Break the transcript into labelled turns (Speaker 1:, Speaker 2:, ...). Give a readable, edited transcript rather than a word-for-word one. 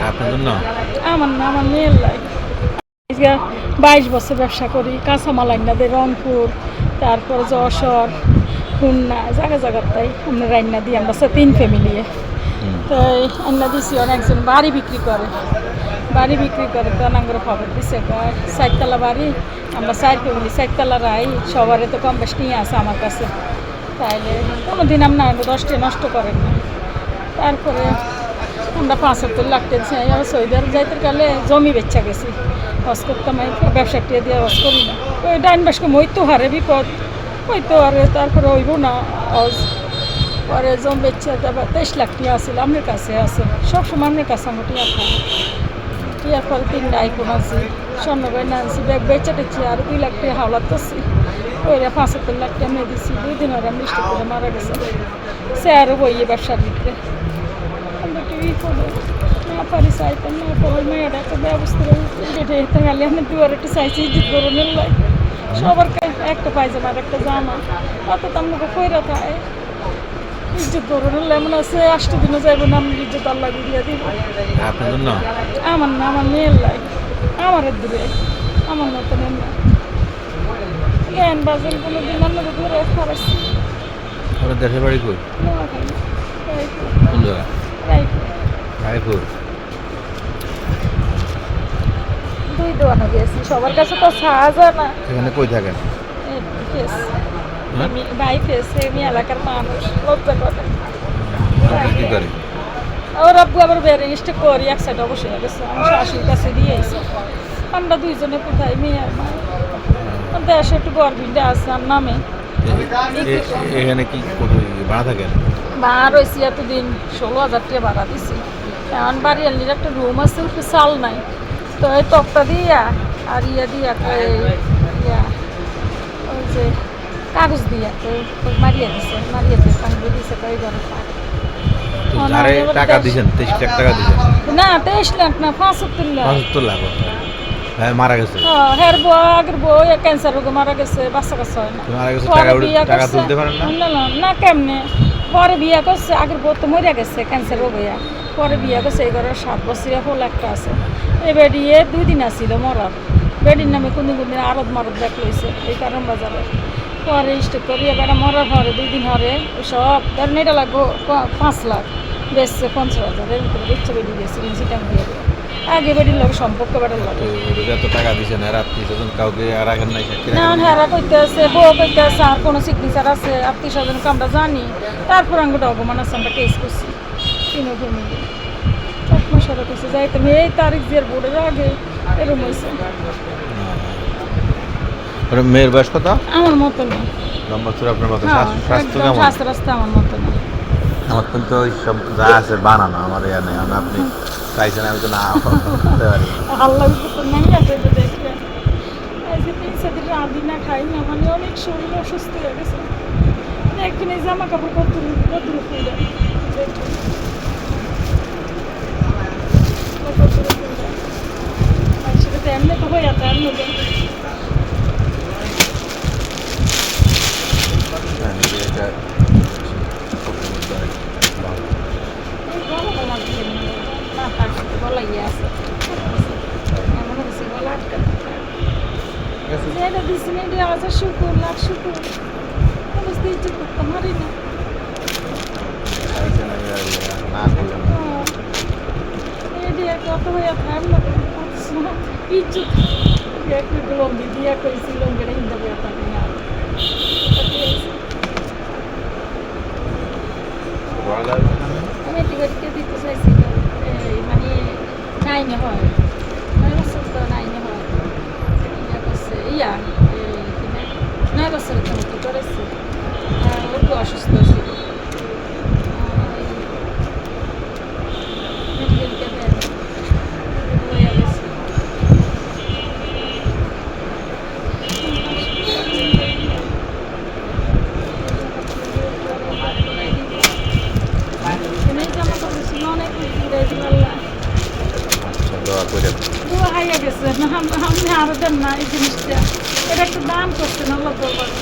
Speaker 1: আপনার জন্য?
Speaker 2: আমার না, আমার মেয়ের লাই। 22 বছর ব্যবসা করি, কাঁচামাল আইনা দিই রংপুর, তারপরে যশোর, খুলনা, জায়গায় আমরা রান্না দিই। আমরা 3 ফ্যামিলি। তাই আইনা দিছি। অনেকজন বাড়ি বিক্রি করে তো নাঙ্গরে খবর দিছে 4তলা বাড়ি, আমরা 4 ফ্যামিলি, 4তলা রাই, সবারে তো কম বেশ নিয়ে আসে আমার কাছে। তাইলে কোনোদিন আপনার 10টা নষ্ট করেন না। তারপরে আমরা 75 লাখ টাকা সৌদি আরব যাইতে গেলে জমি বেচা গেছি, হজ করতাম, ব্যবসা টিয়া দিয়ে হজ করি না। ওই ডাইন বাসকে মইতো হারে বিপদ হইতো আরে, তারপরে হইব না হজ। পরে জমি বেচা তারপর 23 লাখ টিয়া আসছিল আপনার কাছে আছে, সবসময় আপনার কাছে আমার টিয়া খাই। টিয়ার পরে 3টা আইফোন আনছি, স্বর্ণ গয়না আনছি, ব্যাগ বেচা টেছি, আর 2 লাখ টাকা হাওলাত করছি। ওইরা 75 লাখ টাকা মেয়ে দিছি। 2 দিন ওরা মিষ্টি করে মারা গেছে। সে আরও বইয়ে ব্যবসার ভিতরে আমরা টিভি করে না পারি চাইতাম না। পরে মেয়েটা একটা ব্যবস্থা উঠে হেঁটে গেলে আমি দুয়ার একটু চাইছি ইজিত ধরনের লাই সবার একটা পায়জামা আর একটা জামা, অত তো আমাকে কইরা থাকে ইজ্জত ধরনের লেমন আছে। 8 দিনও যাইব না, আমি ইজ্জত আল্লাহ দিয়ে দিব।
Speaker 1: আপনার জন্য?
Speaker 2: আমার না, আমার মেয়ের লাই। আমার দূরে আমার মতন না জ্ঞান বাজেন কোনো দিন আমাকে ধরে খারাপছি।
Speaker 1: ওরা দেশের বাড়ি কই? কোন জায়গা? রায়পুর।
Speaker 2: 2 দোকানে গেছি, সবার কাছে তো ছাড়া যায় না।
Speaker 1: এখানে কই থাকেন?
Speaker 2: ভাই ফেসে আমি এলাকার মানুষ লজ্জা করে।
Speaker 1: কি করে?
Speaker 2: ওর আব্বু আবার ব্যারিস্টে করি, এক সাইড অবশ্যই গেছে, আমার শাশুর কাছে দিয়ে আইসে। আমরা 2 জনে কোথায় মেয়ে আর মা দেশে একটু গরবিনটা আছে আর নামে।
Speaker 1: এখানে কি ভাড়া থাকেন?
Speaker 2: ভাড়া রয়েছি এতদিন 16,000 টাকা ভাড়া দিছি। এখন বাড়ি আনলির একটা রুম আছে, একটু চাল নাই, তো এই তক্তা দিয়া আর দিয়া ইয়া ওই যে কাগজ দিয়া তো মারিয়ে দিছে, টাঙ্গি দিছে, তো এই ঘরে থাক।
Speaker 1: টাকা দিয়েছেন? 23 লাখ টাকা দিয়েছেন?
Speaker 2: না 23 লাখ না, 75 লাখ।
Speaker 1: 75 লাখ? হ্যাঁ, মারা গেছে।
Speaker 2: হ্যাঁ, আগের বউ ক্যান্সার রোগে মারা গেছে, বাচ্চা কাচ্চা হয় না।
Speaker 1: মারা গেছে, টাকা তুলতে পারেন না?
Speaker 2: না কেমনে? পরে বিয়ে করছে, আগের বউ তো মরে গেছে ক্যান্সার রোগ হইয়া। পরে বিয়ে করছে, এই ঘরের 7 বছরের হল একটা আছে। এই বেডিয়ে 2 দিন আসছিল মরার, বেডির নামে কোন আরদ মারদ দেখ লইছে এই কারণ বাজারে। পরে স্টেক করিয়া বেড়া মরার পরে 2 দিন হরে সব ধরেন এটা লাগবো 5 লাখ, বেচছে 50,000। এর ভিতরে বেচছে বেরিয়ে গেছে সিটাম দিয়ে আগে বেডির লোক সম্পর্ক বেড়ার লাগে।
Speaker 1: এত টাকা দিয়েছেন আর আত্মীয়-স্বজন কাউকে আর রাখেন নাই?
Speaker 2: না হেরা কইতে আছে, বউ কইতে আছে আর কোনো সিগনেচার আছে আত্মীয়-স্বজনকে আমরা জানি। তারপর আমি গোটা অগমান আছে, আমরা কেস করছি 3 ফ্যামিলি। 1 মাস হরে কইছে যাই তুমি এই তারিখ দিয়ে বোর্ডের আগে এরকম হয়েছে।
Speaker 1: মেয়ের বয়স কত?
Speaker 2: আমার মতো না,
Speaker 1: লম্বা চূড়া আপনার মতো, স্বাস্থ্য কেমন?
Speaker 2: স্বাস্থ্য আমার মতো না।
Speaker 1: আমার কিন্তু ওই সব যা আছে বানানো আমার ইয়া নেই। আপনি চাইছেন আমি তো না করতে পারি।
Speaker 2: আল্লাহ তো নাই আছে তো দেখলে আজকে 3 দিন আদি না খাই না, মানে অনেক শরীর অসুস্থ হয়ে গেছে। দেখেন এই জামা কাপড় কত ফুলে সেটা তো এমনি তো হয়ে যাচ্ছে এমনি। গলা ইয়ে আছে, মনে হচ্ছে গলা আটকা যেটা দিচ্ছি না, এটা আছে শুকুর লাখ শুকুর অবস্থা ইজ্জত করতে পারি না। কত হয়ে ইজ্জত একটু লম্বি দিয়া করেছি, লম্বিটা হিন্দা বইয়া থাকে না। আমি টিকিটকে দিতে চাইছি, মানে 9 হয়, 9 বছর তো 9 হয়। ইয়া করছে ইয়া 9 বছরের তো মতো করেছে। একটু অসুস্থ ছিল, মেডিকেলকে দেয় হয়ে গেছে। দোয়া হাইয়া গেছে, আপনি আরো দেন না এই জিনিসটা, এটা একটু দাম করছেন আল্লাহ দরবারে।